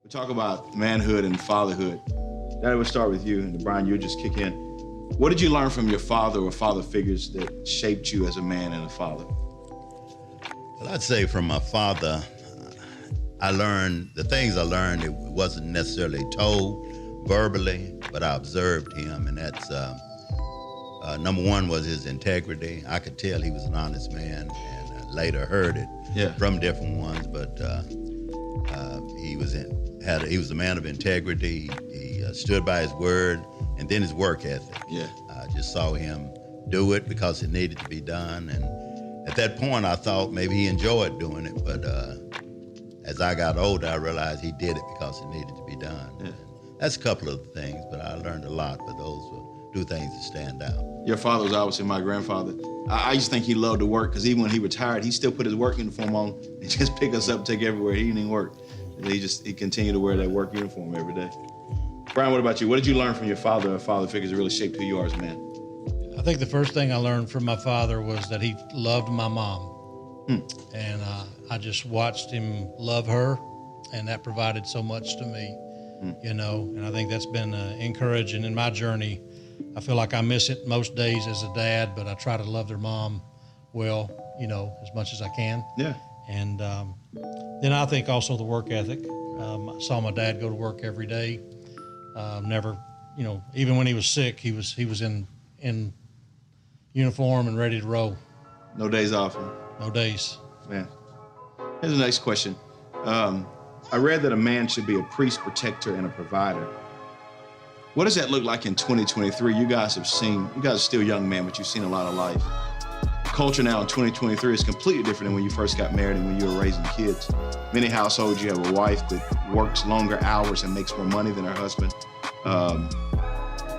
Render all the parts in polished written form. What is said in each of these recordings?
We talk about manhood and fatherhood. Daddy, we'll start with you, and Brian, you'll just kick in. What did you learn from your father or father figures that shaped you as a man and a father? Well, I'd say from my father, I learned, the things I learned, it wasn't necessarily told verbally, but I observed him, and that's, number one was his integrity. I could tell he was an honest man, and I later heard it from different ones, but he was a man of integrity. He stood by his word, and then his work ethic. Yeah. I just saw him do it because it needed to be done, and at that point I thought maybe he enjoyed doing it, but as I got older, I realized he did it because it needed to be done. Yeah. That's a couple of things, but I learned a lot, but those were two things that stand out. Your father was obviously my grandfather. I used to think he loved to work, because even when he retired, he still put his work uniform on and just pick us up, take everywhere. He didn't even work. He continued to wear that work uniform every day. Brian, what about you? What did you learn from your father or father figures that really shaped who you are as a man? I think the first thing I learned from my father was that he loved my mom. And I just watched him love her, and that provided so much to me, you know, and I think that's been encouraging in my journey. I feel like I miss it most days as a dad, but I try to love their mom well, you know, as much as I can. Yeah. And then I think also the work ethic. I saw my dad go to work every day. Never, you know, even when he was sick, he was in uniform and ready to roll. No days off, huh? No days. Man. Here's the next question. I read that a man should be a priest, protector, and a provider. What does that look like in 2023? You guys are still young men, but you've seen a lot of life. Culture now in 2023 is completely different than when you first got married and when you were raising kids. Many households, you have a wife that works longer hours and makes more money than her husband.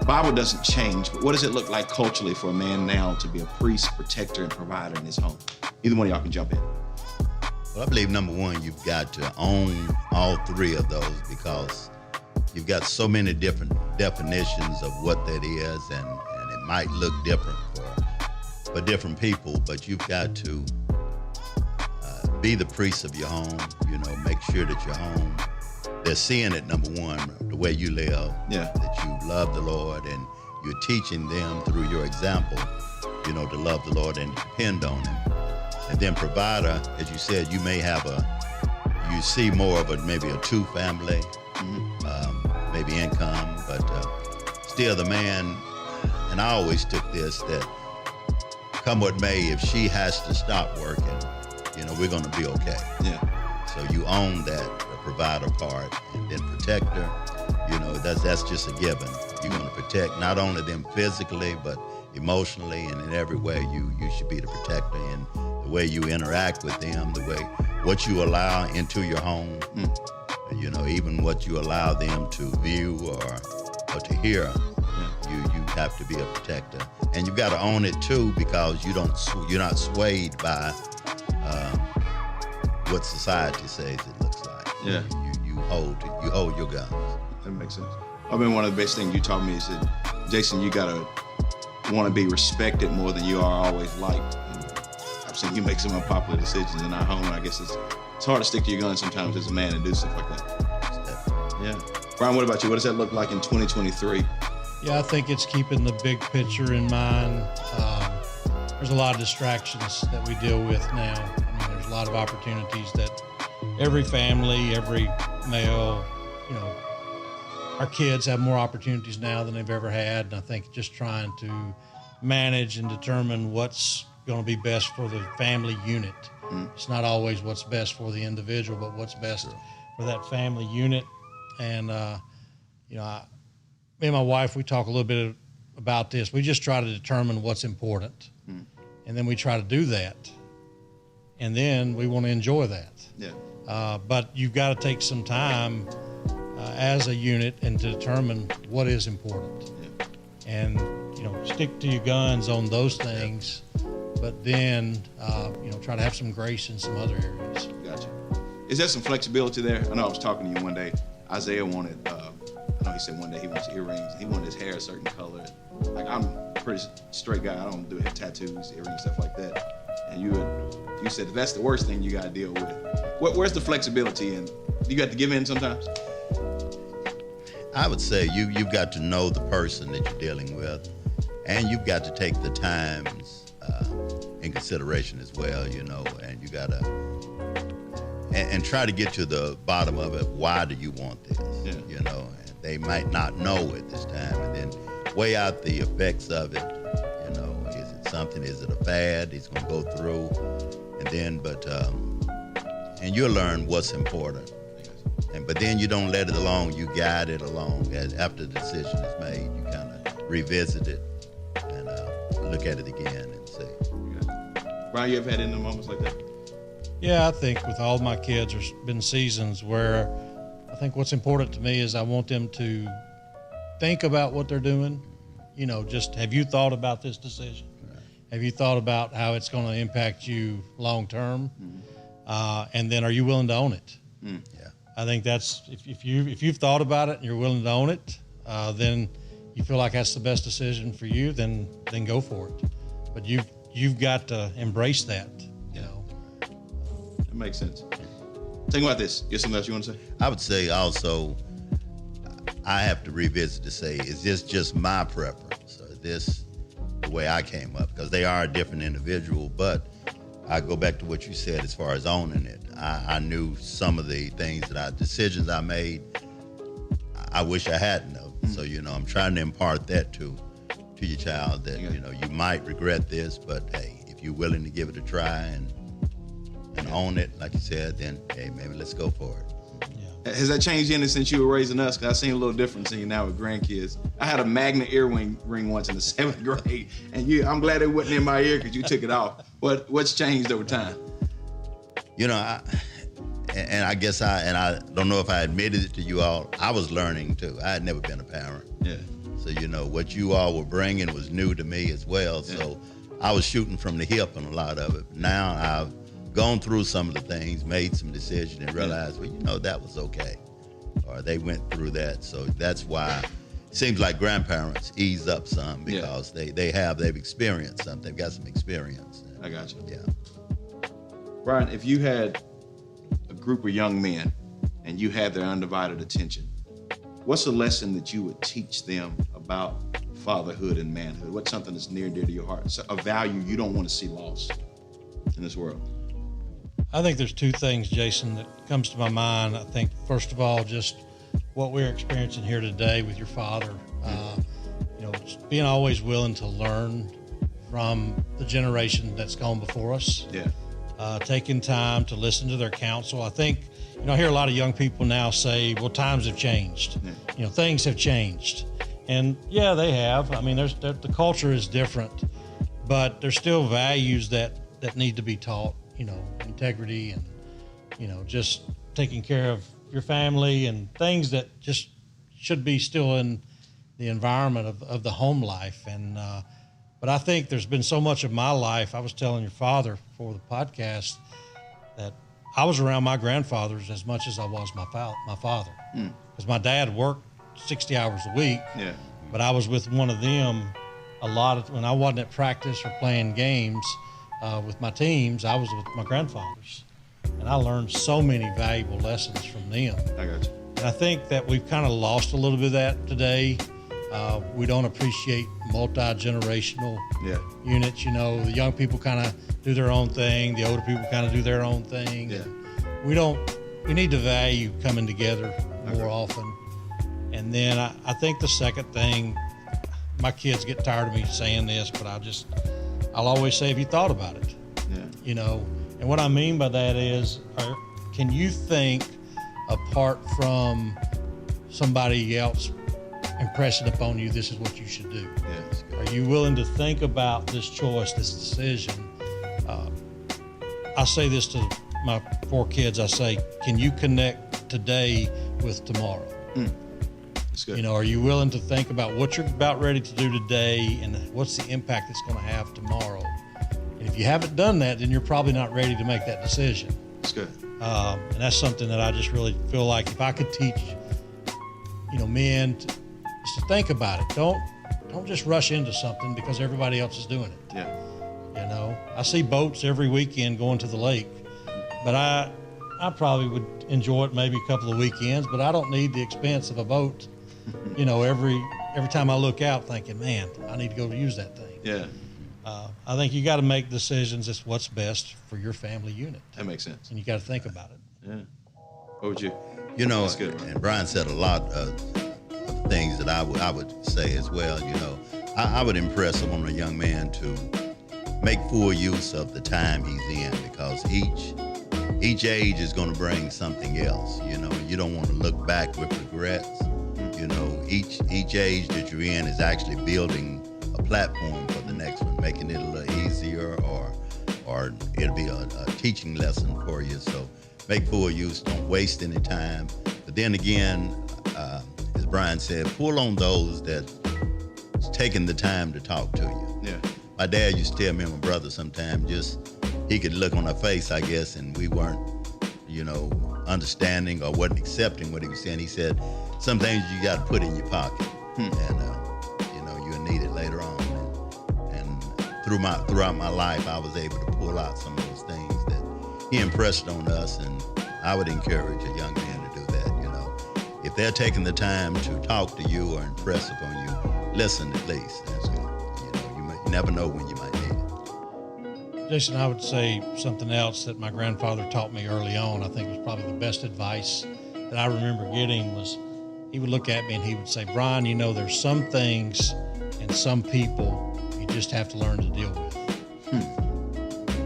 Bible doesn't change, but what does it look like culturally for a man now to be a priest, protector, and provider in his home? Either one of y'all can jump in. Well, I believe number one, you've got to own all three of those, because you've got so many different definitions of what that is, and it might look different for different people, but you've got to be the priest of your home, you know, make sure that your home, they're seeing it, number one, the way you live, that you love the Lord, and you're teaching them through your example, you know, to love the Lord and depend on Him. And then provider, as you said, you may have you see more of maybe a two family, maybe income, but still the man, and I always took this, that come what may, if she has to stop working, you know, we're gonna be okay. Yeah. So you own that, the provider part, and then protector, you know, that's just a given. You're gonna protect not only them physically, but emotionally, and in every way you should be the protector in the way you interact with them, the way, what you allow into your home, you know, even what you allow them to view or to hear, you have to be a protector. And you've got to own it too, because you're not swayed by what society says it looks like. Yeah. You hold your guns. That makes sense. I mean, one of the best things you taught me is that, Jason, you gotta want to be respected more than you are always liked. And I've seen you make some unpopular decisions in our home, and I guess it's hard to stick to your guns sometimes as a man and do stuff like that. Yeah. Brian, what about you? What does that look like in 2023? Yeah, I think it's keeping the big picture in mind. There's a lot of distractions that we deal with now. I mean, there's a lot of opportunities that every family, every male, you know, our kids have more opportunities now than they've ever had. And I think just trying to manage and determine what's going to be best for the family unit. It's not always what's best for the individual, but what's best for that family unit. And, you know, me and my wife, we talk a little bit about this. We just try to determine what's important. And then we try to do that. And then we want to enjoy that. Yeah. But you've got to take some time as a unit and to determine what is important. Yeah. And, you know, stick to your guns on those things, but then, you know, try to have some grace in some other areas. Gotcha. Is there some flexibility there? I know I was talking to you one day. Isaiah wanted, I know he said one day he wants earrings. He wanted his hair a certain color. Like, I'm a pretty straight guy. I don't do tattoos, earrings, stuff like that. And you said that's the worst thing you got to deal with. Where's the flexibility? And do you have to give in sometimes? I would say you've got to know the person that you're dealing with, and you've got to take the times in consideration as well, you know, and you got to and try to get to the bottom of it. Why do you want this? Yeah. You know, and they might not know at this time, and then weigh out the effects of it. You know, is it something? Is it a fad he's going to go through? And then, and you'll learn what's important. But then you don't let it alone. You guide it along. After the decision is made, you kind of revisit it and look at it again and see. Yeah. Brian, you ever had any moments like that? Yeah, I think with all my kids, there's been seasons where I think what's important to me is I want them to think about what they're doing. You know, just have you thought about this decision? Right. Have you thought about how it's going to impact you long term? Mm-hmm. And then are you willing to own it? Mm. Yeah. I think that's if you've thought about it and you're willing to own it, then you feel like that's the best decision for you. Then go for it. But you've got to embrace that. You know, that makes sense. Think about this. You have something else you want to say? I would say also, I have to revisit to say, is this just my preference, or is this the way I came up? Because they are a different individual, but I go back to what you said as far as owning it. I knew some of the decisions I made, I wish I hadn't known. Mm-hmm. So, you know, I'm trying to impart that to your child that, you know, you might regret this, but hey, if you're willing to give it a try and own it, like you said, then hey, maybe let's go for it. Yeah. Has that changed any since you were raising us? Because I've seen a little difference in you now with grandkids. I had a magnet earring once in the 7th grade, and I'm glad it wasn't in my ear because you took it off. What's changed over time? You know, I guess I don't know if I admitted it to you all, I was learning too. I had never been a parent. Yeah. So, you know, what you all were bringing was new to me as well. Yeah. So I was shooting from the hip on a lot of it. Now I've gone through some of the things, made some decisions, and realized, well, you know, that was okay. Or they went through that. So that's why it seems like grandparents ease up some because they've experienced something. They've got some experience. I got you. Yeah. Brian, if you had a group of young men and you had their undivided attention, what's a lesson that you would teach them about fatherhood and manhood? What's something that's near and dear to your heart? So a value you don't want to see lost in this world? I think there's two things, Jason, that comes to my mind. I think, first of all, just what we're experiencing here today with your father. You know, just being always willing to learn from the generation that's gone before us. Yeah. Taking time to listen to their counsel. I think, you know, I hear a lot of young people now say, well, times have changed. Yeah. You know, things have changed. And yeah, they have. I mean, the culture is different, but there's still values that need to be taught, you know, integrity and, you know, just taking care of your family and things that just should be still in the environment of the home life. And, but I think there's been so much of my life. I was telling your father for the podcast that I was around my grandfathers as much as I was my father. Because my dad worked 60 hours a week, but I was with one of them a lot when I wasn't at practice or playing games with my teams. I was with my grandfathers, and I learned so many valuable lessons from them. I got you. And I think that we've kind of lost a little bit of that today. We don't appreciate multi-generational units. You know, the young people kind of do their own thing. The older people kind of do their own thing. Yeah. We need to value coming together more often. And then I think the second thing, my kids get tired of me saying this, but I'll always say, have you thought about it? Yeah. You know, and what I mean by that is, can you think apart from somebody else impressing upon you, this is what you should do? Yeah. Are you willing to think about this choice, this decision? I say this to my 4 kids. I say, can you connect today with tomorrow? That's good. You know, are you willing to think about what you're about ready to do today and what's the impact it's going to have tomorrow? And if you haven't done that, then you're probably not ready to make that decision. That's good. And that's something that I just really feel like if I could teach, you know, men just to think about it. Don't just rush into something because everybody else is doing it. Yeah. You know, I see boats every weekend going to the lake, but I probably would enjoy it maybe a couple of weekends, but I don't need the expense of a boat you know, every time I look out thinking, man, I need to go use that thing. Yeah. I think you got to make decisions as what's best for your family unit. That makes sense. And you got to think about it. Yeah. What would you? You know, That's good. and Brian said a lot of things that I would say as well. You know, I would impress upon a young man to make full use of the time he's in, because each age is going to bring something else. You know, you don't want to look back with regrets. You know, each age that you're in is actually building a platform for the next one, making it a little easier, or it'll be a teaching lesson for you. So make full use, don't waste any time. But then again, as Brian said, pull on those that's taking the time to talk to you. Yeah. My dad used to tell me and my brother sometimes, just he could look on our face, I guess, and we weren't, you know, understanding or wasn't accepting what he was saying. He said, some things you got to put in your pocket, and you know, you'll need it later on. And throughout my life, I was able to pull out some of those things that he impressed on us, and I would encourage a young man to do that. You know, if they're taking the time to talk to you or impress upon you, listen at least. That's good. You know, you never know when you might need it. Jason, I would say something else that my grandfather taught me early on. I think was probably the best advice that I remember getting was he would look at me and he would say, Brian, you know, there's some things and some people you just have to learn to deal with.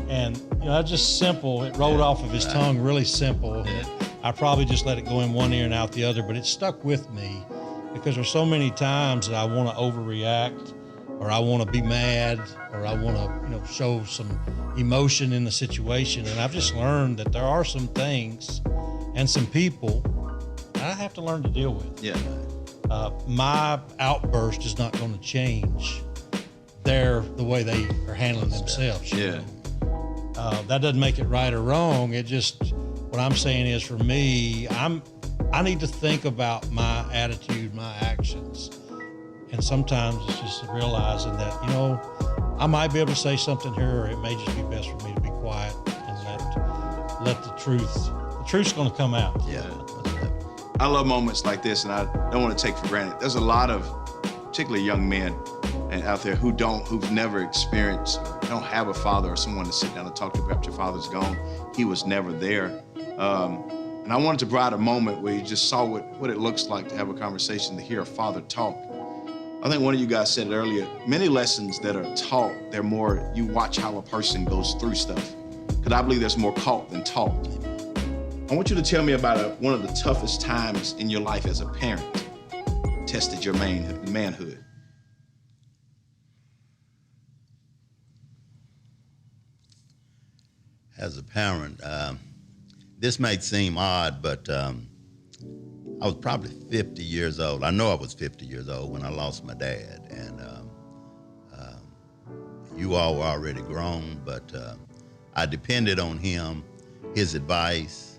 And, you know, that's just simple. It rolled off of his tongue really simple. Yeah. I probably just let it go in one ear and out the other, but it stuck with me because there's so many times that I want to overreact, or I want to be mad, or I want to, you know, show some emotion in the situation. And I've just learned that there are some things and some people I have to learn to deal with. Yeah. My outburst is not going to change the way they are handling themselves. Yeah. That doesn't make it right or wrong. It just, what I'm saying is, for me, I need to think about my attitude, my actions. And sometimes it's just realizing that, you know, I might be able to say something here, or it may just be best for me to be quiet and let the truth's going to come out. Yeah. I love moments like this, and I don't want to take for granted. There's a lot of, particularly young men and out there who've never experienced, don't have a father or someone to sit down and talk to. Perhaps your father's gone. He was never there. And I wanted to provide a moment where you just saw what it looks like to have a conversation, to hear a father talk. I think one of you guys said it earlier, many lessons that are taught, they're more, you watch how a person goes through stuff. Because I believe there's more caught than taught. I want you to tell me about one of the toughest times in your life as a parent, tested your manhood. As a parent, this might seem odd, but I was probably 50 years old. I know I was 50 years old when I lost my dad, and you all were already grown, but I depended on him, his advice.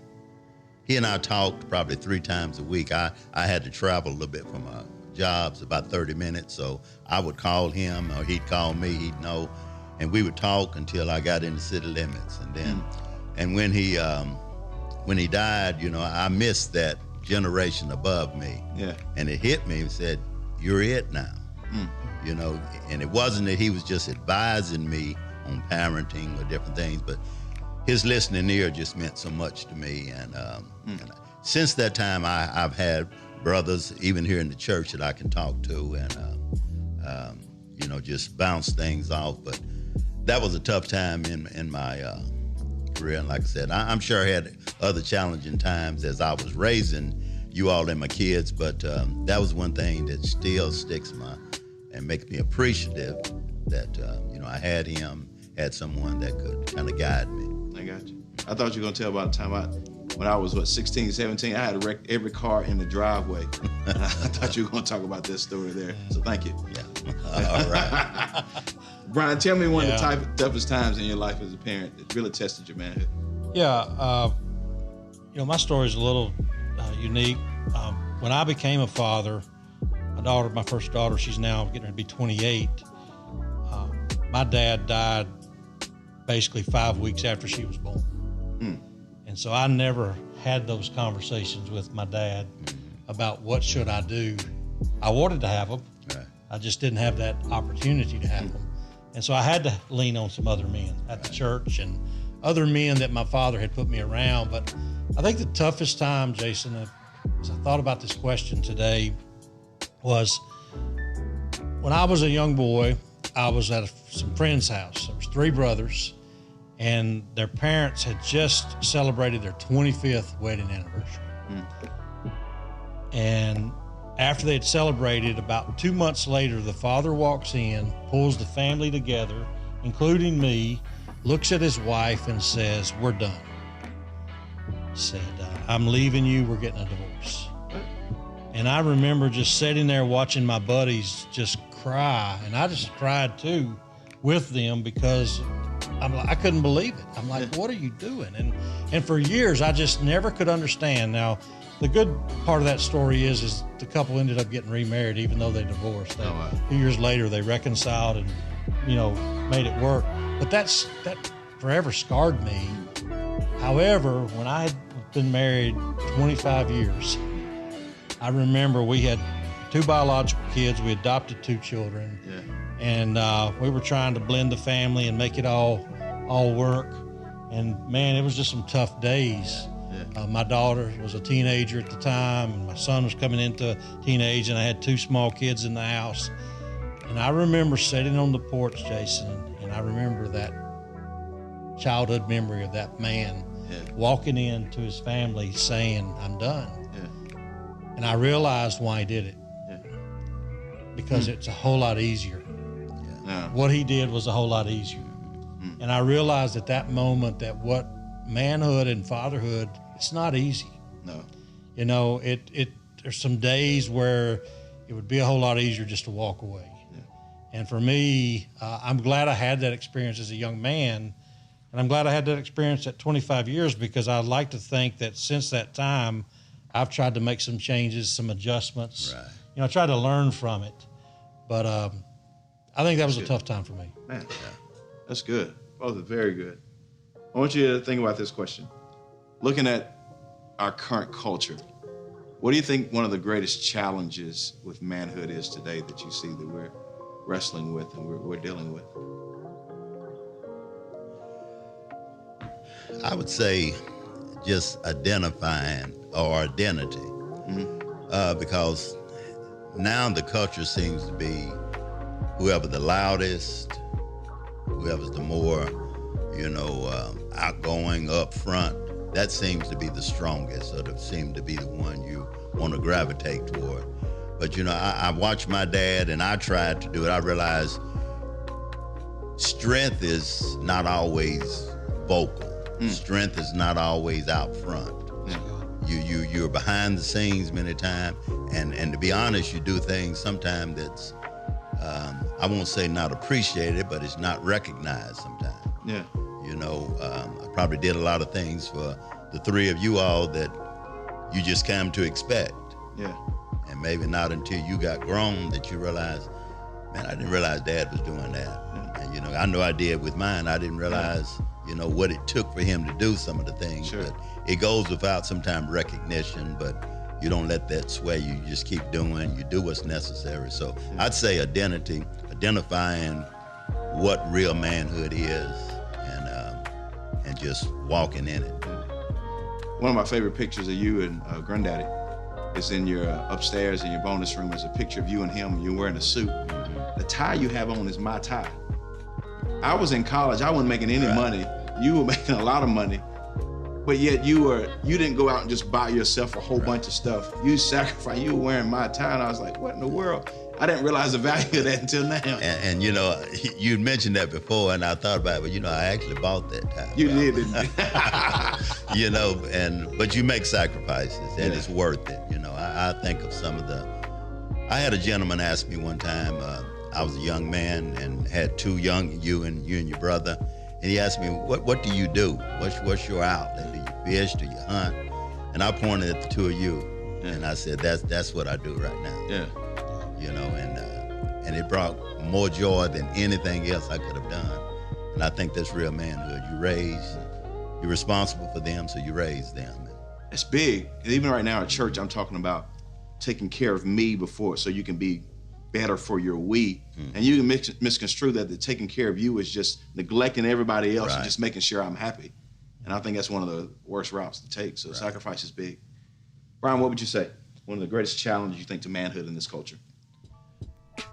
He and I talked probably 3 times a week. I had to travel a little bit for my jobs, about 30 minutes, so I would call him, or he'd call me, he'd know, and we would talk until I got into city limits. And then, and when he died, you know, I missed that generation above me. Yeah. And it hit me and said, you're it now. You know, and it wasn't that he was just advising me on parenting or different things, but his listening ear just meant so much to me. And since that time, I've had brothers, even here in the church, that I can talk to and, you know, just bounce things off. But that was a tough time in my career. And like I said, I'm sure I had other challenging times as I was raising you all and my kids, but that was one thing that still sticks and makes me appreciative that, you know, I had someone that could kind of guide me. I got you. I thought you were going to tell about the time when I was, 16, 17, I had wrecked every car in the driveway. And I thought you were going to talk about this story there. So thank you. Yeah. All right. Brian, tell me one of the toughest times in your life as a parent that really tested your manhood. Yeah. You know, my story is a little unique. When I became a father, my first daughter, she's now getting to be 28. My dad died basically 5 weeks after she was born. And so I never had those conversations with my dad about what should I do I wanted to have them. Right. I just didn't have that opportunity to have them. And so I had to lean on some other men at the church and other men that my father had put me around. But I think the toughest time, Jason, as I thought about this question today, was when I was a young boy. I was at some friend's house. There was 3 brothers, and their parents had just celebrated their 25th wedding anniversary. And after they had celebrated, about 2 months later, the father walks in, pulls the family together, including me, looks at his wife and says, "We're done." Said, "I'm leaving you, we're getting a divorce." And I remember just sitting there watching my buddies just cry, and I just cried too with them because I couldn't believe it. I'm like, "What are you doing?" And for years, I just never could understand. Now, the good part of that story is the couple ended up getting remarried, even though they divorced. A few years later, they reconciled and, made it work. But that forever scarred me. However, when I had been married 25 years, I remember we had 2 biological kids. We adopted 2 children. And we were trying to blend the family and make it all work. And man, it was just some tough days. My daughter was a teenager at the time, and my son was coming into teenage, and I had 2 small kids in the house. And I remember sitting on the porch, Jason, and I remember that childhood memory of that man walking into his family saying, "I'm done." And I realized why he did it. Because it's a whole lot easier. What he did was a whole lot easier. And I realized at that moment that what manhood and fatherhood, it's not easy. No. There's some days where it would be a whole lot easier just to walk away. And for me, I'm glad I had that experience as a young man. And I'm glad I had that experience at 25 years, because I like to think that since that time, I've tried to make some changes, some adjustments. Right. I tried to learn from it. But I think that was a tough time for me. Man, that's good. Both are very good. I want you to think about this question. Looking at our current culture, what do you think one of the greatest challenges with manhood is today that you see that we're wrestling with and we're dealing with? I would say just identifying our identity, because now the culture seems to be whoever the loudest, whoever's the more, outgoing, up front. That seems to be the strongest, or seem to be the one you want to gravitate toward. But I watched my dad, and I tried to do it. I realized strength is not always vocal. Strength is not always out front. You're behind the scenes many times, and to be honest, you do things sometimes that's I won't say not appreciated, but it's not recognized sometimes. I probably did a lot of things for the 3 of you all that you just came to expect. And maybe not until you got grown that you realize, man, I didn't realize Dad was doing that. And I know I did with mine. I didn't realize what it took for him to do some of the things. But it goes without sometimes recognition, but you don't let that sway you. You just keep doing. You do what's necessary. So I'd say identifying what real manhood is, and just walking in it. One of my favorite pictures of you and Granddaddy is in your upstairs in your bonus room. Is a picture of you and him. You're wearing a suit. The tie you have on is my tie. I was in college. I wasn't making any money. You were making a lot of money, but yet you didn't go out and just buy yourself a whole bunch of stuff. You sacrificed. You were wearing my tie, and I was like, what in the world? I didn't realize the value of that until now. And you'd mentioned that before, and I thought about it, but I actually bought that tie. You did, didn't you? But you make sacrifices, and it's worth it. I think of some of I had a gentleman ask me one time, I was a young man and had 2 you and your brother, and he asked me, what do you do? What's your outlet? Do you fish? Do you hunt? And I pointed at the 2 of you, and I said, that's what I do right now. And it brought more joy than anything else I could have done. And I think that's real manhood. You're responsible for them, so you raise them. It's big. Even right now at church, I'm talking about taking care of me before, so you can be better for your we. And you can misconstrue that the taking care of you is just neglecting everybody else and just making sure I'm happy. And I think that's one of the worst routes to take. So sacrifice is big. Brian, what would you say? One of the greatest challenges you think to manhood in this culture?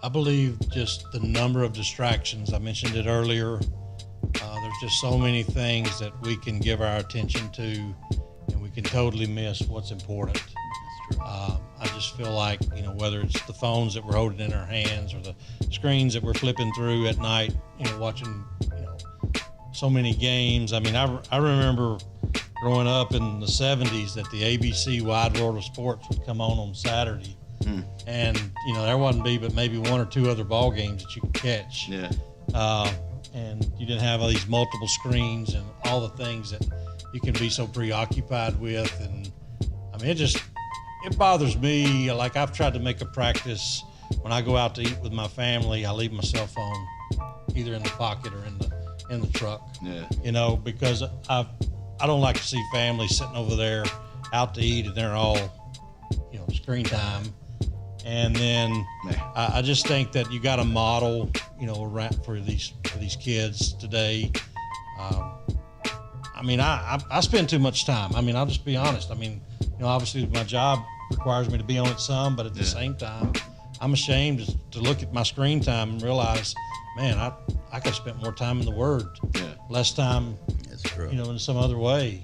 I believe just the number of distractions. I mentioned it earlier. There's just so many things that we can give our attention to, and we can totally miss what's important. That's true. I just feel like, whether it's the phones that we're holding in our hands or the screens that we're flipping through at night, watching, so many games. I mean, I remember growing up in the 70s that the ABC Wide World of Sports would come on Saturday. And, there wouldn't be but maybe one or two other ball games that you could catch. Yeah. And you didn't have all these multiple screens and all the things that you can be so preoccupied with. And I mean, it bothers me. Like, I've tried to make a practice when I go out to eat with my family, I leave my cell phone either in the pocket or in the truck. Yeah. Because I don't like to see families sitting over there out to eat and they're all, screen time. And then I just think that you got to model, around for these kids today. I mean, I spend too much time. I mean, I'll just be honest. I mean, obviously my job requires me to be on it some, but at the same time, I'm ashamed to look at my screen time and realize, man, I could have spent more time in the Word, less time, That's true. in some other way.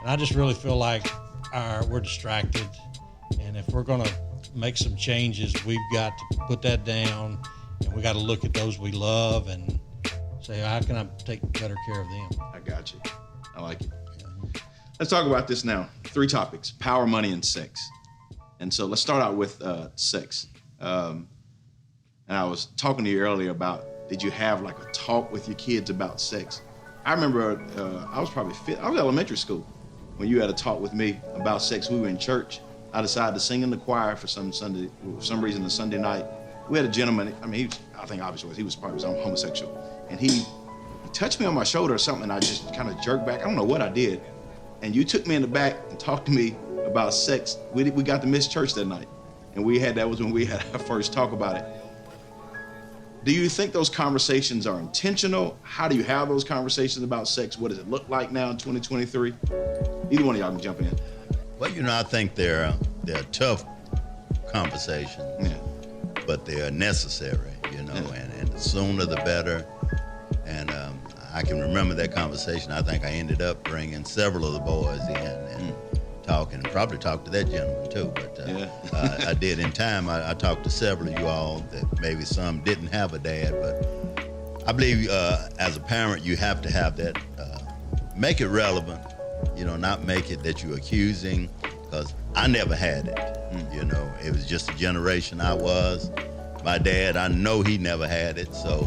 And I just really feel like we're distracted. And if we're going to make some changes, we've got to put that down, and we got to look at those we love and say, how can I take better care of them? I got you. I like it. Let's talk about this now. 3 topics: power, money, and sex. And so let's start out with sex. And I was talking to you earlier about, did you have like a talk with your kids about sex? I remember I was probably I was elementary school when you had a talk with me about sex. We were in church. I decided to sing in the choir for some reason the Sunday night. We had a gentleman, I mean, I think obviously he was probably homosexual. And he touched me on my shoulder or something, and I just kind of jerked back. I don't know what I did. And you took me in the back and talked to me about sex. We got to miss church that night. And that was when we had our first talk about it. Do you think those conversations are intentional? How do you have those conversations about sex? What does it look like now in 2023? Either one of y'all can jump in. Well, I think they're tough conversations, but they're necessary, and the sooner the better. And I can remember that conversation. I think I ended up bringing several of the boys in and talking, probably talked to that gentleman too, but I did in time. I talked to several of you all that maybe some didn't have a dad, but I believe as a parent, you have to have that, make it relevant, not make it that you're accusing, because I never had it. It was just a generation I was. My dad, I know he never had it, so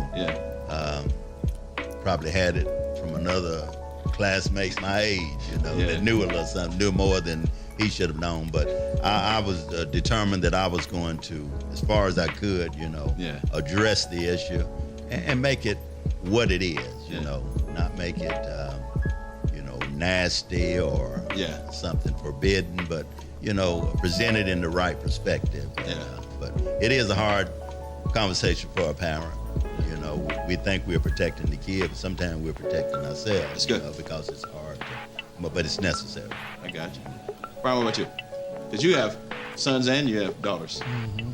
probably had it from another classmates my age, that knew a little something, knew more than he should have known. But I was determined that I was going to, as far as I could, address the issue and make it what it is, not make it, nasty or something forbidden, but, present it in the right perspective. But it is a hard conversation for a parent. We think we're protecting the kid, but sometimes we're protecting ourselves. Because it's hard, but it's necessary. I got you. Brian, what about you? Because you have sons and you have daughters. Mm-hmm.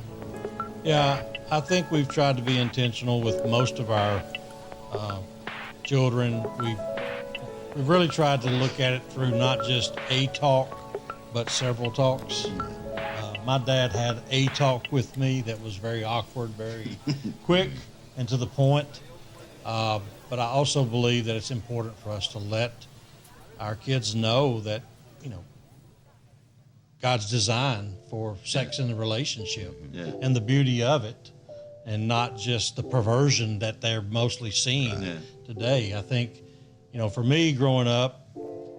Yeah, I think we've tried to be intentional with most of our children. We've really tried to look at it through not just a talk, but several talks. My dad had a talk with me that was very awkward, very quick and to the point. But I also believe that it's important for us to let our kids know that, God's design for sex in the relationship and the beauty of it, and not just the perversion that they're mostly seeing today. I think, for me growing up,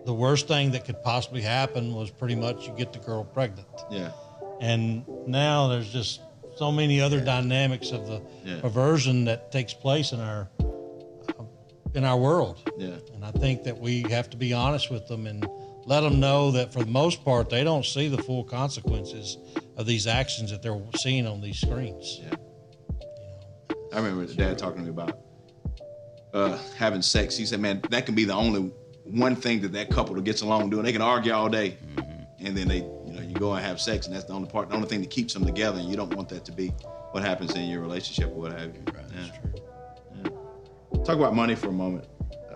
the worst thing that could possibly happen was pretty much you get the girl pregnant. Yeah. And now there's just so many other dynamics of the perversion that takes place in our world. Yeah. And I think that we have to be honest with them and let them know that for the most part, they don't see the full consequences of these actions that they're seeing on these screens. Yeah. I remember the dad talking to me about having sex. He said, man, that can be the only one thing that couple that gets along doing. They can argue all day, and then you go and have sex, and that's the only thing that keeps them together, and you don't want that to be what happens in your relationship or what have you. Right. That's true. Yeah. Talk about money for a moment.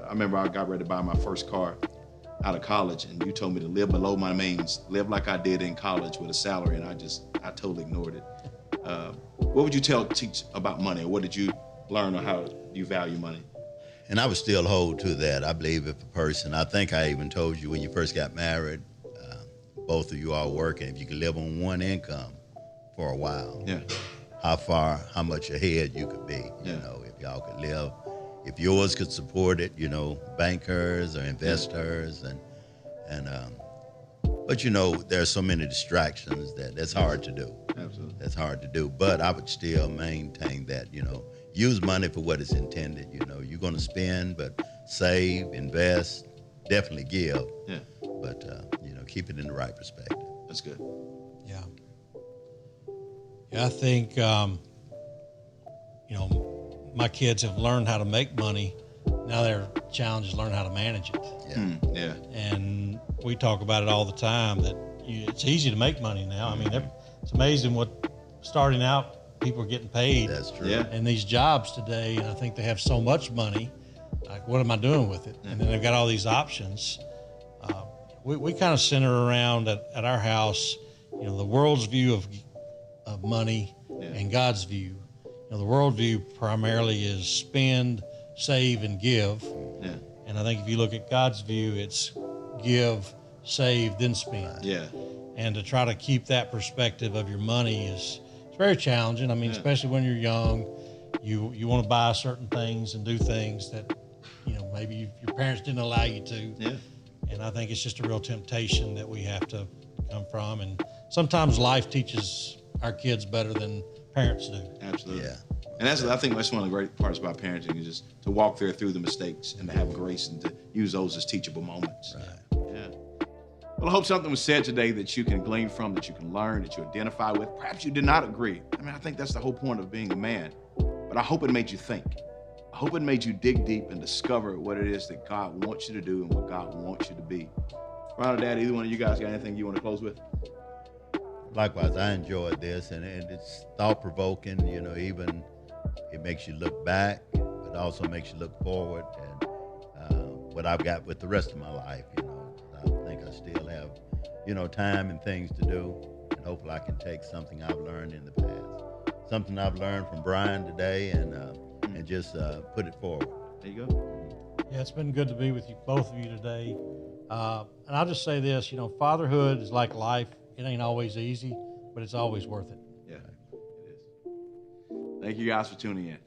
I remember I got ready to buy my first car out of college, and you told me to live below my means, live like I did in college with a salary, and I totally ignored it. What would you teach about money, or what did you learn, or how you value money? And I would still hold to that. I believe if a person, I think I even told you when you first got married, both of you are working, if you could live on one income for a while, Yeah. how much ahead you could be, Yeah. if y'all could live, if yours could support it, bankers or investors but there's so many distractions that's hard to do. Absolutely. That's hard to do. But I would still maintain that, use money for what it's intended. You're going to spend, but save, invest, definitely give. Yeah. But, keep it in the right perspective. That's good. Yeah. Yeah, I think, my kids have learned how to make money. Now their challenge is learn how to manage it. Yeah. Yeah. And we talk about it all the time that it's easy to make money now. I mean, it's amazing what starting out people are getting paid That's true. Yeah. in these jobs today. And I think they have so much money. Like, what am I doing with it? And then they've got all these options. We kind of center around at our house, the world's view of money and God's view. The world view primarily is spend, save, and give. Yeah. And I think if you look at God's view, it's give, save, then spend. Yeah. And to try to keep that perspective of your money it's very challenging. I mean, especially when you're young, you want to buy certain things and do things that, maybe your parents didn't allow you to. Yeah. And I think it's just a real temptation that we have to come from. And sometimes life teaches our kids better than parents do. Absolutely. Yeah. And I think that's one of the great parts about parenting is just to walk through the mistakes and to have grace and to use those as teachable moments. Right. Yeah. Well, I hope something was said today that you can glean from, that you can learn, that you identify with. Perhaps you did not agree. I think that's the whole point of being a man. But I hope it made you think. I hope it made you dig deep and discover what it is that God wants you to do and what God wants you to be. Ron or Dad, either one of you guys got anything you want to close with? Likewise, I enjoyed this, and it's thought-provoking, even it makes you look back, but also makes you look forward, and what I've got with the rest of my life, I think I still have, time and things to do, and hopefully I can take something I've learned in the past, something I've learned from Brian today, and just put it forward. There you go. Yeah, it's been good to be with you, both of you today. And I'll just say this, fatherhood is like life. It ain't always easy, but it's always worth it. Yeah, it is. Thank you guys for tuning in.